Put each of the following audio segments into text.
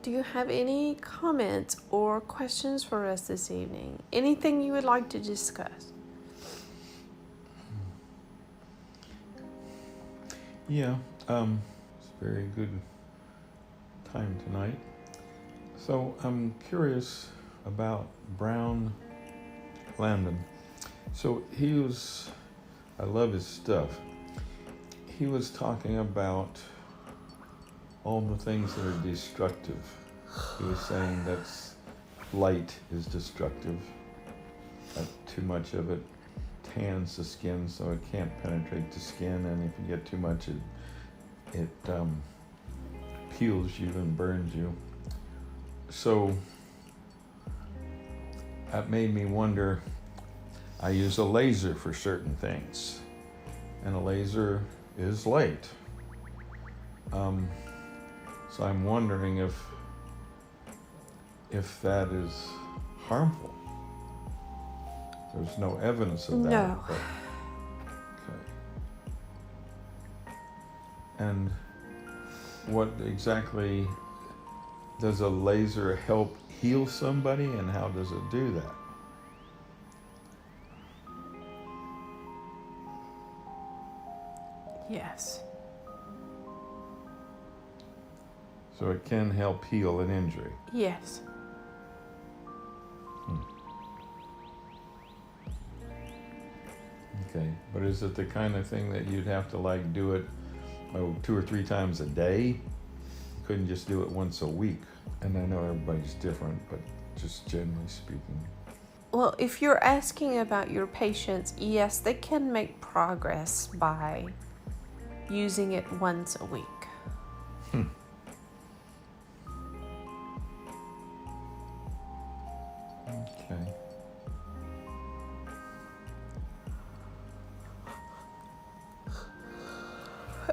do you have any comments or questions for us this evening? Anything you would like to discuss? Yeah, it's a very good time tonight. So I'm curious about Brown Landon. So I love his stuff. He was talking about all the things that are destructive. He was saying that light is destructive, that too much of it tans the skin so it can't penetrate the skin, and if you get too much it peels you and burns you. So that made me wonder. I use a laser for certain things, and a laser is light. So I'm wondering if that is harmful. There's no evidence of that. No. But, okay. And what exactly does a laser help heal somebody, and how does it do that? Yes. So it can help heal an injury. Yes. Okay, but is it the kind of thing that you'd have to do it 2 or 3 times a day? You couldn't just do it once a week. And I know everybody's different, but just generally speaking. Well, if you're asking about your patients, yes, they can make progress by using it once a week. Okay.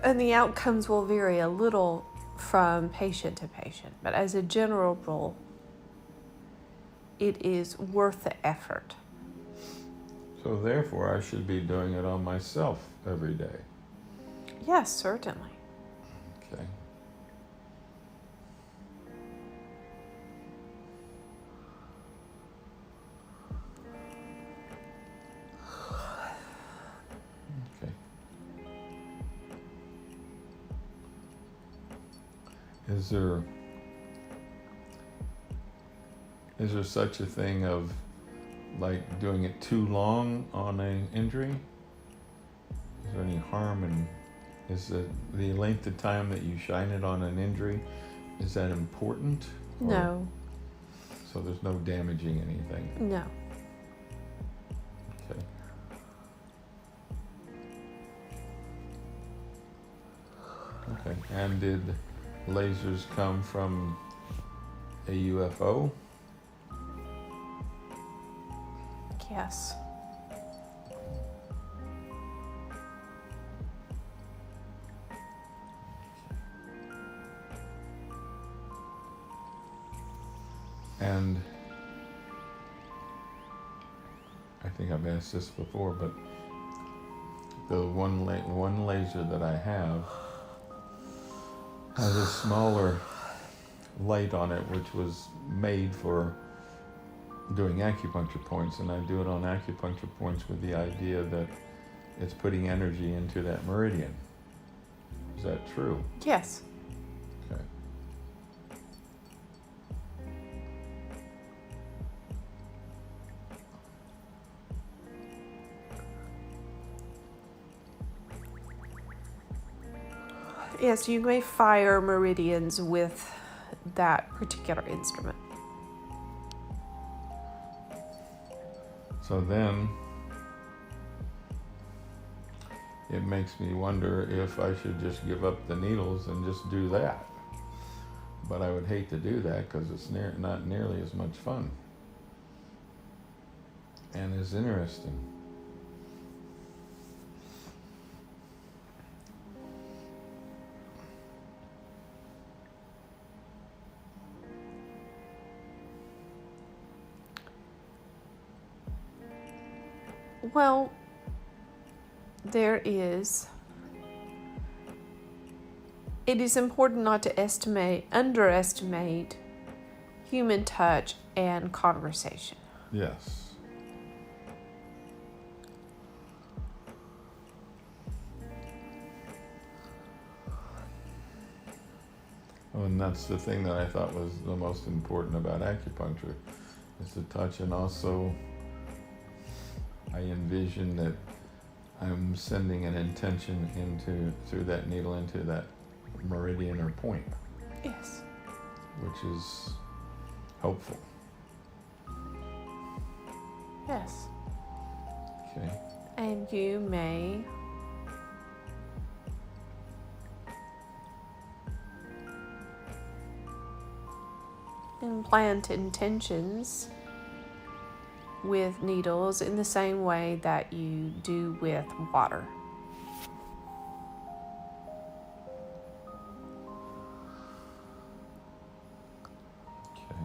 And the outcomes will vary a little from patient to patient, but as a general rule, it is worth the effort. So therefore, I should be doing it on myself every day. Yes, certainly. Okay. Okay. Is there such a thing of doing it too long on an injury? Is there any harm in, is the length of time that you shine it on an injury, is that important? No. So there's no damaging anything? No. Okay. Okay, and did lasers come from a UFO? Yes. And I think I've asked this before, but the one laser that I have has a smaller light on it, which was made for doing acupuncture points, and I do it on acupuncture points with the idea that it's putting energy into that meridian. Is that true? Yes. Okay. Yes, you may fire meridians with that particular instrument. So then it makes me wonder if I should just give up the needles and just do that. But I would hate to do that because it's not nearly as much fun and as interesting. Well, there is It is important not to underestimate human touch and conversation. Yes. Oh, and that's the thing that I thought was the most important about acupuncture, is the touch. And also, I envision that I'm sending an intention through that needle into that meridian or point. Yes. Which is helpful. Yes. Okay. And you may implant intentions with needles in the same way that you do with water. Okay.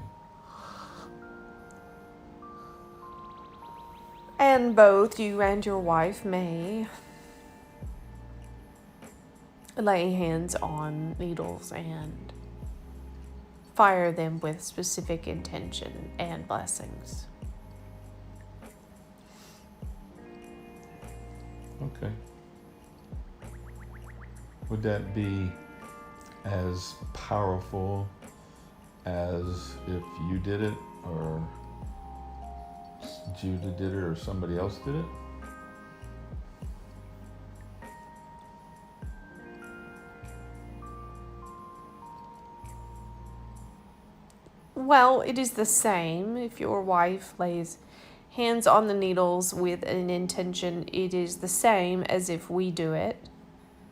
And both you and your wife may lay hands on needles and fire them with specific intention and blessings. Okay. Would that be as powerful as if you did it, or Judah did it, or somebody else did it? Well, it is the same. If your wife lays hands on the needles with an intention, it is the same as if we do it.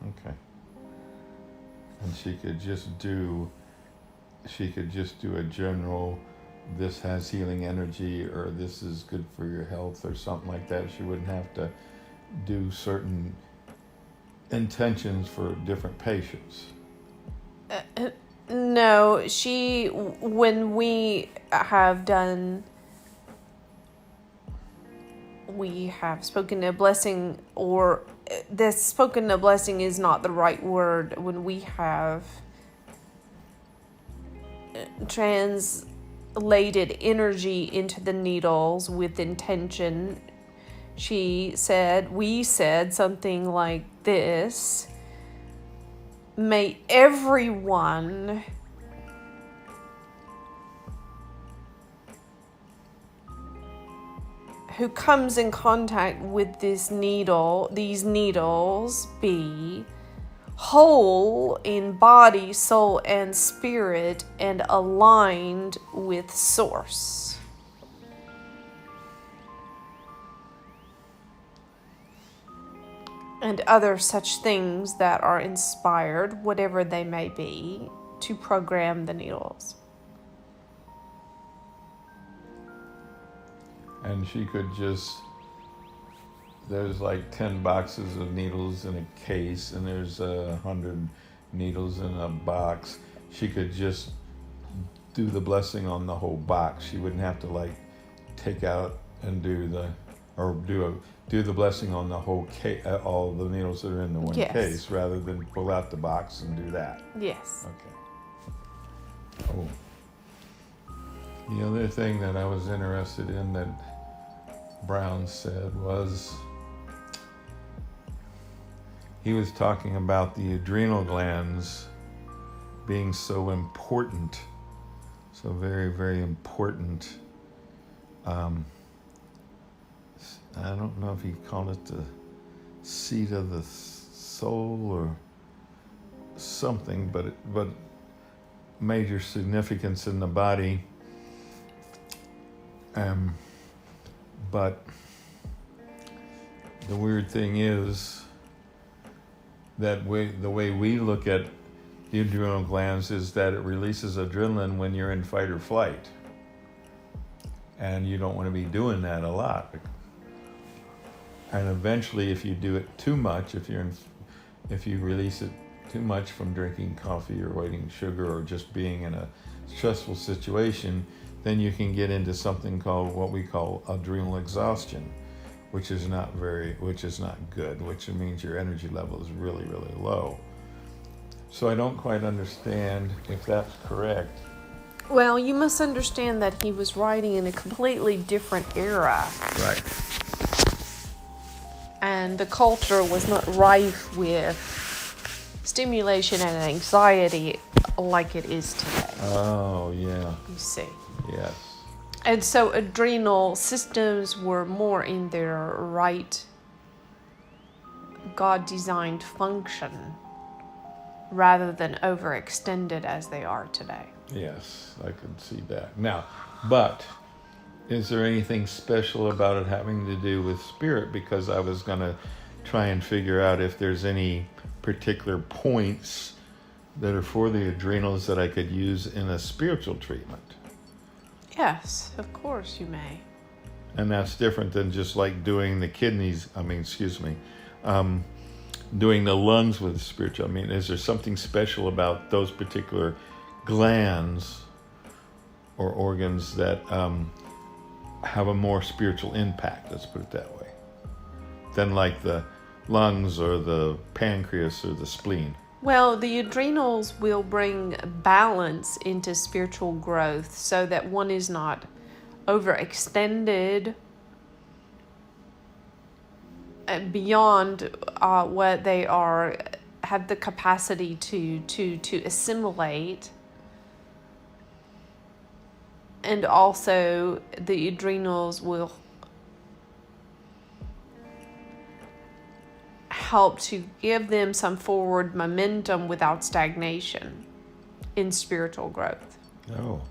Okay. And she could just do a general, this has healing energy, or this is good for your health, or something like that. She wouldn't have to do certain intentions for different patients. No, when we have spoken a blessing, or this spoken a blessing is not the right word. When we have translated energy into the needles with intention, we said something like this: may everyone who comes in contact with these needles, be whole in body, soul, and spirit, and aligned with Source. And other such things that are inspired, whatever they may be, to program the needles. And she could there's like 10 boxes of needles in a case, and there's 100 needles in a box. She could just do the blessing on the whole box. She wouldn't have to take out and do the blessing on the whole case, all the needles that are in the one case, rather than pull out the box and do that. Yes. Okay. Oh. The other thing that I was interested in that Brown said was, he was talking about the adrenal glands being so important, so very, very important. I don't know if he called it the seat of the soul or something, but major significance in the body. But the weird thing is that the way we look at the adrenal glands is that it releases adrenaline when you're in fight or flight. And you don't want to be doing that a lot. And eventually, if you do it too much, if you release it too much from drinking coffee or eating sugar or just being in a stressful situation, then you can get into something called what we call adrenal exhaustion, which is not good, which means your energy level is really, really low. So I don't quite understand if that's correct. Well, you must understand that he was writing in a completely different era. Right. And the culture was not rife with stimulation and anxiety like it is today. Oh, yeah. You see. Yes. And so adrenal systems were more in their right God-designed function rather than overextended as they are today. Yes, I could see that. Now, but is there anything special about it having to do with spirit? Because I was going to try and figure out if there's any particular points that are for the adrenals that I could use in a spiritual treatment. Yes, of course you may. And that's different than just like doing the kidneys, doing the lungs with spiritual. I mean, is there something special about those particular glands or organs that have a more spiritual impact, let's put it that way, than like the lungs or the pancreas or the spleen? Well, the adrenals will bring balance into spiritual growth so that one is not overextended beyond what they have the capacity to assimilate. And also the adrenals will help to give them some forward momentum without stagnation in spiritual growth. Oh,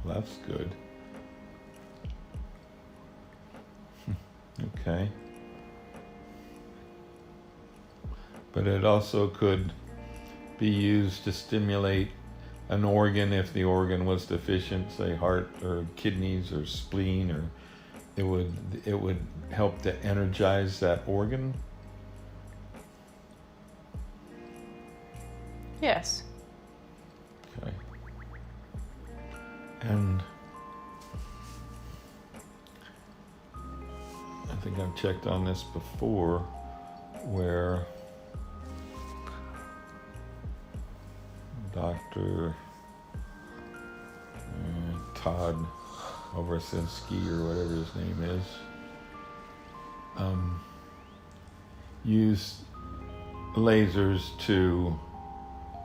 that's good. Okay. But it also could be used to stimulate an organ if the organ was deficient, say heart or kidneys or spleen, or it would help to energize that organ. Yes. Okay. And I think I've checked on this before, where Dr. Todd Oversinski, or whatever his name is, used lasers to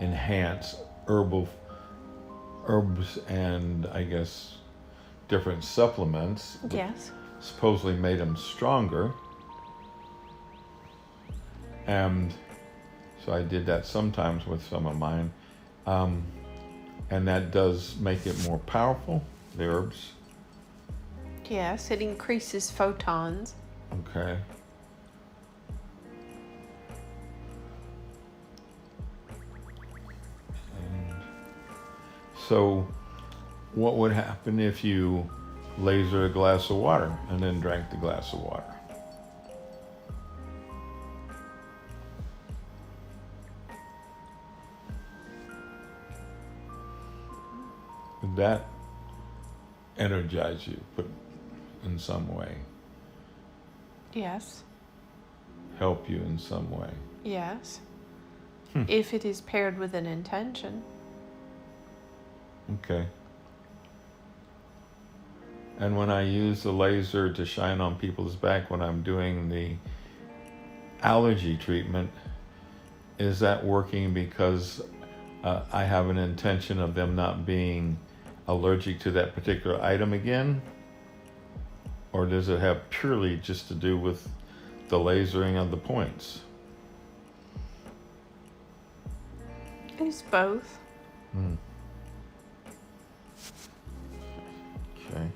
enhance herbs and I guess different supplements. Yes. Supposedly made them stronger. And so I did that sometimes with some of mine. And that does make it more powerful, the herbs. Yes, it increases photons. Okay. And so what would happen if you laser a glass of water and then drank the glass of water? Would that energize you, but in some way? Yes. Help you in some way? Yes. If it is paired with an intention. Okay. And when I use the laser to shine on people's back when I'm doing the allergy treatment, is that working because I have an intention of them not being allergic to that particular item again? Or does it have purely just to do with the lasering of the points? It's both. Okay.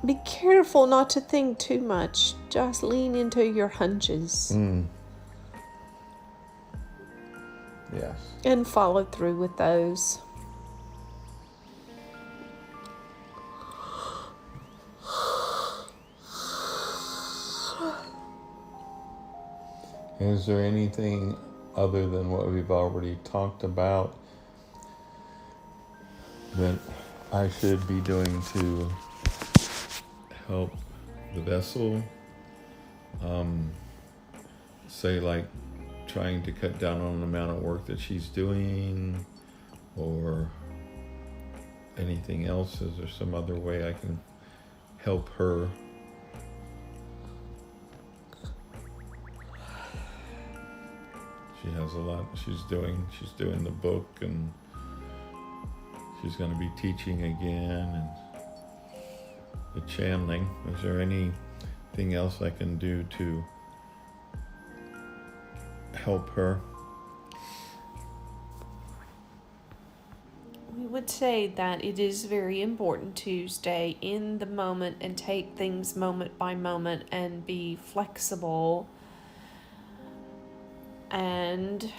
Be careful not to think too much. Just lean into your hunches. Yes. And follow through with those. Is there anything other than what we've already talked about that I should be doing to help the vessel? Say, like, trying to cut down on the amount of work that she's doing, or anything else? Is there some other way I can help her? She has a lot she's doing. She's doing the book, and she's going to be teaching again, and the channeling. Is there anything else I can do to help her? We would say that it is very important to stay in the moment and take things moment by moment and be flexible. And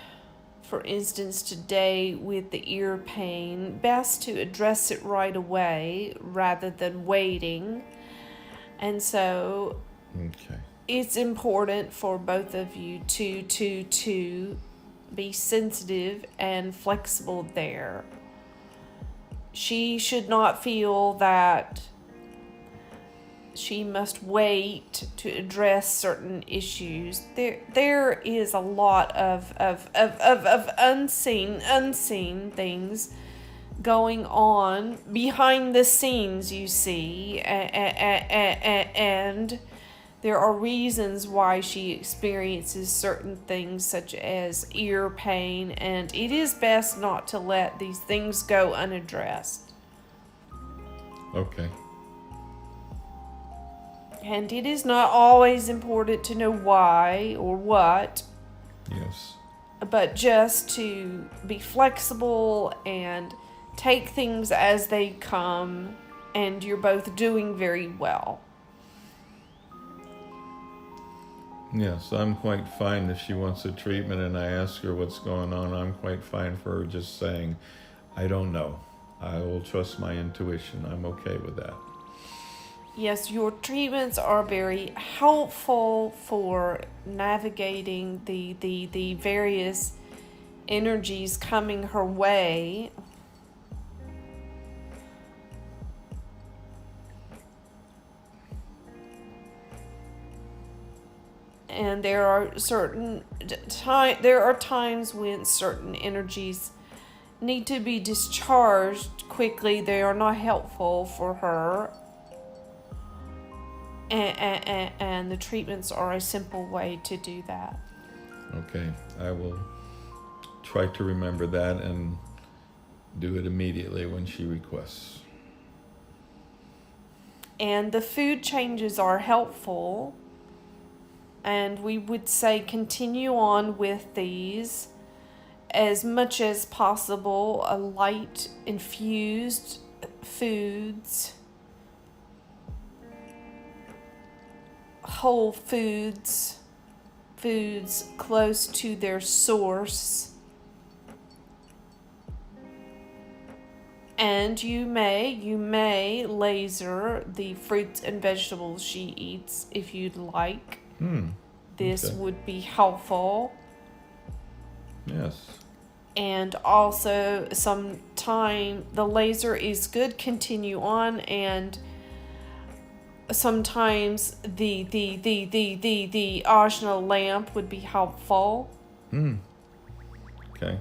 for instance, today with the ear pain, best to address it right away rather than waiting. And so it's important for both of you to be sensitive and flexible there. She should not feel that she must wait to address certain issues. There is a lot of unseen things going on behind the scenes, you see, and there are reasons why she experiences certain things such as ear pain, and it is best not to let these things go unaddressed. Okay. And it is not always important to know why or what. Yes. But just to be flexible and take things as they come, and you're both doing very well. Yes, I'm quite fine if she wants a treatment and I ask her what's going on. I'm quite fine for her just saying, I don't know. I will trust my intuition. I'm okay with that. Yes, your treatments are very helpful for navigating the various energies coming her way. And there are times when certain energies need to be discharged quickly. They are not helpful for her. And the treatments are a simple way to do that. Okay, I will try to remember that and do it immediately when she requests. And the food changes are helpful. And we would say continue on with these as much as possible. A light infused foods, whole foods, foods close to their source. And you may laser the fruits and vegetables she eats if you'd like. This would be helpful. Yes. And also sometime the laser is good, continue on, and sometimes the Ajna lamp would be helpful. Okay.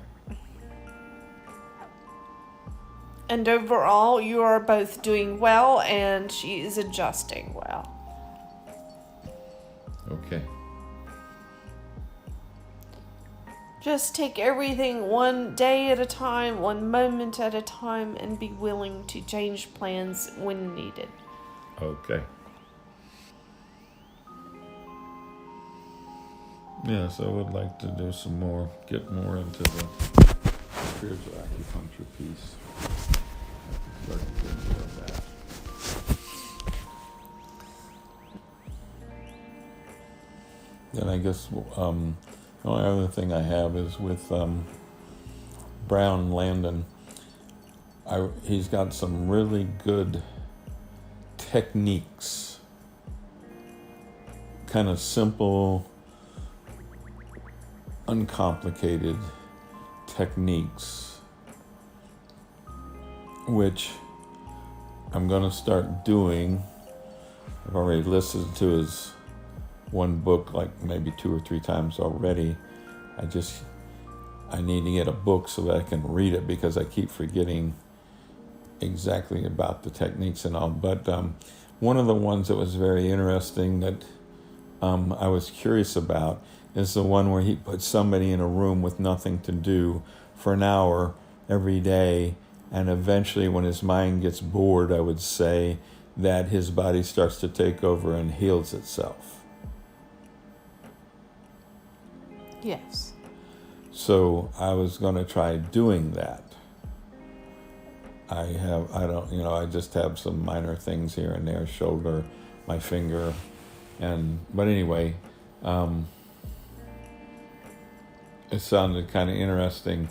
And overall, you are both doing well, and she is adjusting well. Okay. Just take everything one day at a time, one moment at a time, and be willing to change plans when needed. Okay. Yes, I would like to do get more into the spiritual acupuncture piece. Start to get more of that. Then I guess the only other thing I have is with Brown Landon. He's got some really good techniques, kind of simple uncomplicated techniques, which I'm going to start doing. I've already listened to his one book like maybe 2 or 3 times already. I need to get a book so that I can read it because I keep forgetting exactly about the techniques and all. But one of the ones that was very interesting that I was curious about is the one where he put somebody in a room with nothing to do for an hour every day, and eventually when his mind gets bored, I would say that his body starts to take over and heals itself. Yes. So I was going to try doing that. I just have some minor things here and there, shoulder, my finger, but anyway, it sounded kind of interesting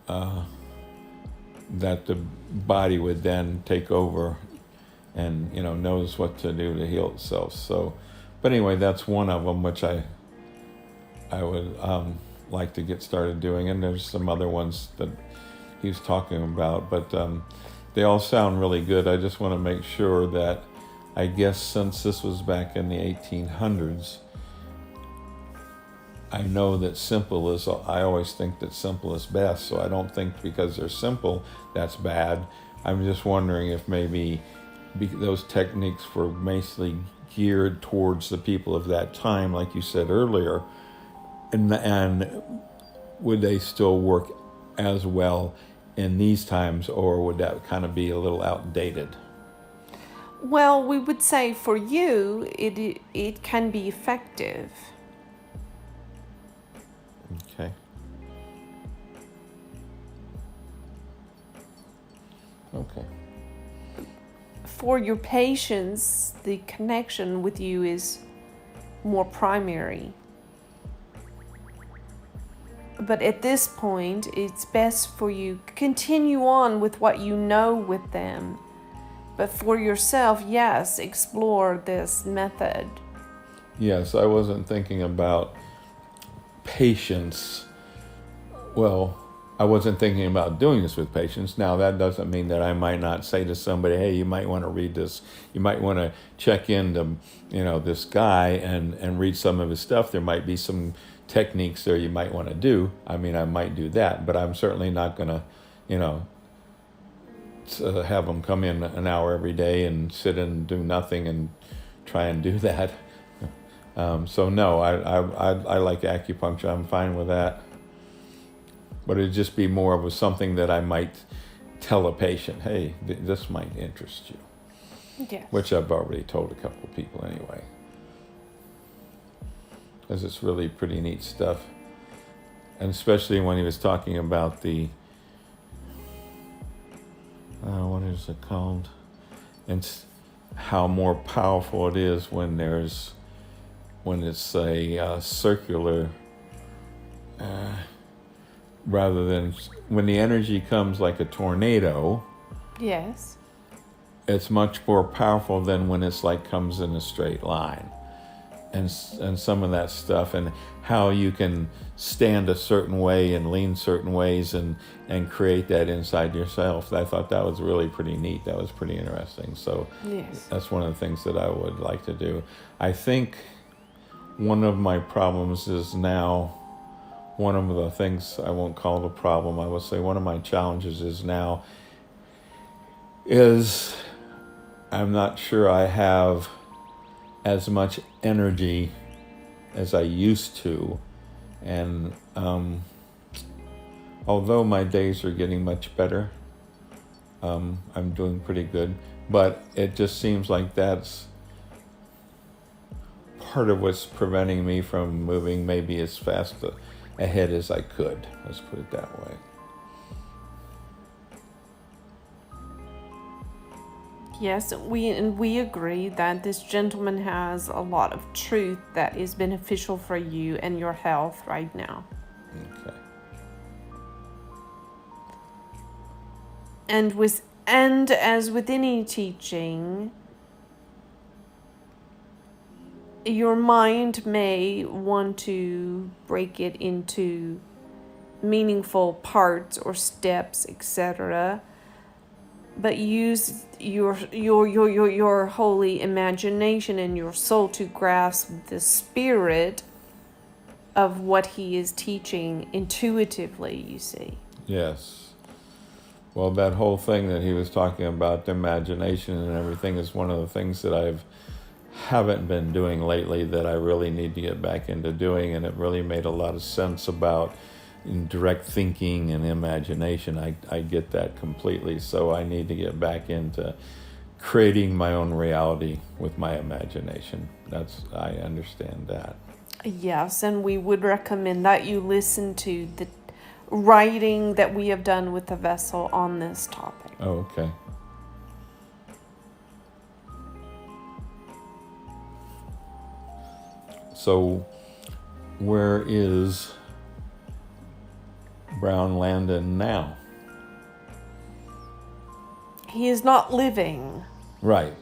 that the body would then take over and, knows what to do to heal itself. So, but anyway, that's one of them, which I would like to get started doing. And there's some other ones that he's talking about, but they all sound really good. I just want to make sure that, I guess since this was back in the 1800s, I know that I always think that simple is best, so I don't think because they're simple, that's bad. I'm just wondering if maybe those techniques were mostly geared towards the people of that time, like you said earlier, and would they still work as well in these times, or would that kind of be a little outdated? Well, we would say for you, it can be effective. Okay. Okay. For your patients, the connection with you is more primary. But at this point, it's best for you to continue on with what you know with them. But for yourself, yes, explore this method. Yes, I wasn't thinking about patients. Well, I wasn't thinking about doing this with patients. Now, that doesn't mean that I might not say to somebody, hey, you might want to read this. You might want to check into, this guy and read some of his stuff. There might be some techniques there you might want to do. I mean, I might do that, but I'm certainly not going to, have them come in an hour every day and sit and do nothing and try and do that. So no, I like acupuncture. I'm fine with that. But it'd just be more of something that I might tell a patient, hey, this might interest you. Yes. Which I've already told a couple of people anyway. Because it's really pretty neat stuff. And especially when he was talking about the, what is it called? And how more powerful it is when it's a circular, rather than when the energy comes like a tornado. Yes. It's much more powerful than when it's like comes in a straight line. And some of that stuff, and how you can stand a certain way and lean certain ways and create that inside yourself. I thought that was really pretty neat. That was pretty interesting. So Yes. that's one of the things that I would like to do. I think one of my problems is now, one of the things, I won't call it a problem, I will say one of my challenges is now is I'm not sure I have as much energy as I used to. And although my days are getting much better, I'm doing pretty good. But it just seems like that's part of what's preventing me from moving maybe as fast ahead as I could. Let's put it that way. Yes, we agree that this gentleman has a lot of truth that is beneficial for you and your health right now. Okay. And as with any teaching, your mind may want to break it into meaningful parts or steps, etc., but use your holy imagination and your soul to grasp the spirit of what he is teaching intuitively, you see. Yes. Well, that whole thing that he was talking about, the imagination and everything, is one of the things that haven't been doing lately that I really need to get back into doing, and it really made a lot of sense about direct thinking and imagination. I get that completely, so I need to get back into creating my own reality with my imagination. I understand that. Yes, and we would recommend that you listen to the writing that we have done with the vessel on this topic. Oh, okay. So, where is Brown Landon now? He is not living. Right.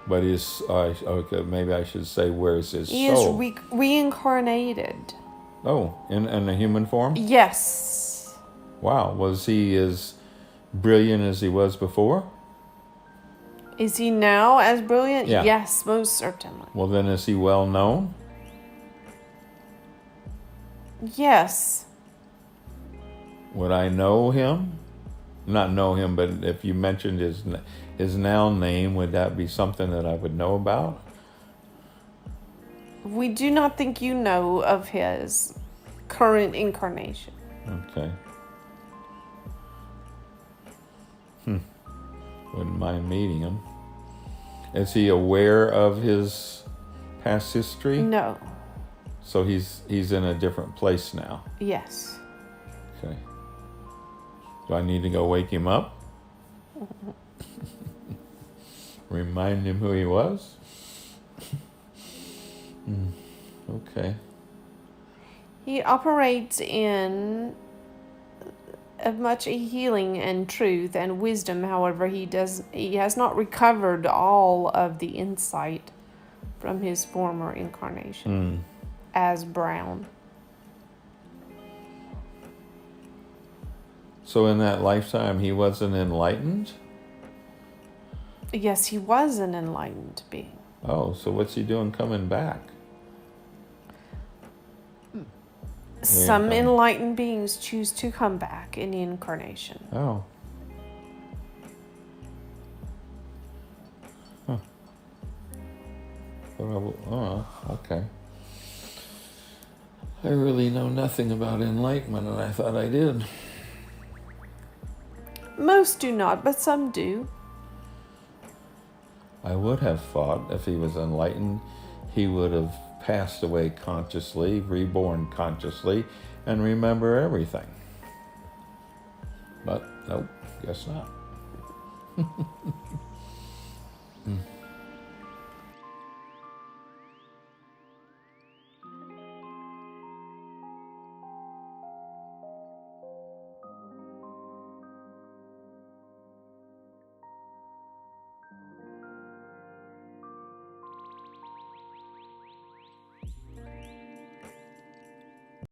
But okay, maybe I should say, where's his He soul? is reincarnated. Oh, in a human form? Yes. Wow. Was he as brilliant as he was before? Is he now as brilliant? Yeah. Yes, most certainly. Well, then is he well known? Yes. Would I know him? Not know him, but if you mentioned his now name, would that be something that I would know about? We do not think you know of his current incarnation. Okay. Wouldn't mind meeting him. Is he aware of his past history? No. So he's in a different place now. Yes. Okay. Do I need to go wake him up? Remind him who he was? Okay. He operates in much healing and truth and wisdom. However, he has not recovered all of the insight from his former incarnation as Brown. So in that lifetime, he wasn't enlightened? Yes, he was an enlightened being. Oh, so what's he doing coming back? Some enlightened beings choose to come back in the incarnation. Oh. Huh. Oh, okay. I really know nothing about enlightenment, and I thought I did. Most do not, but some do. I would have thought if he was enlightened, he would have passed away consciously, reborn consciously, and remember everything. But nope, guess not.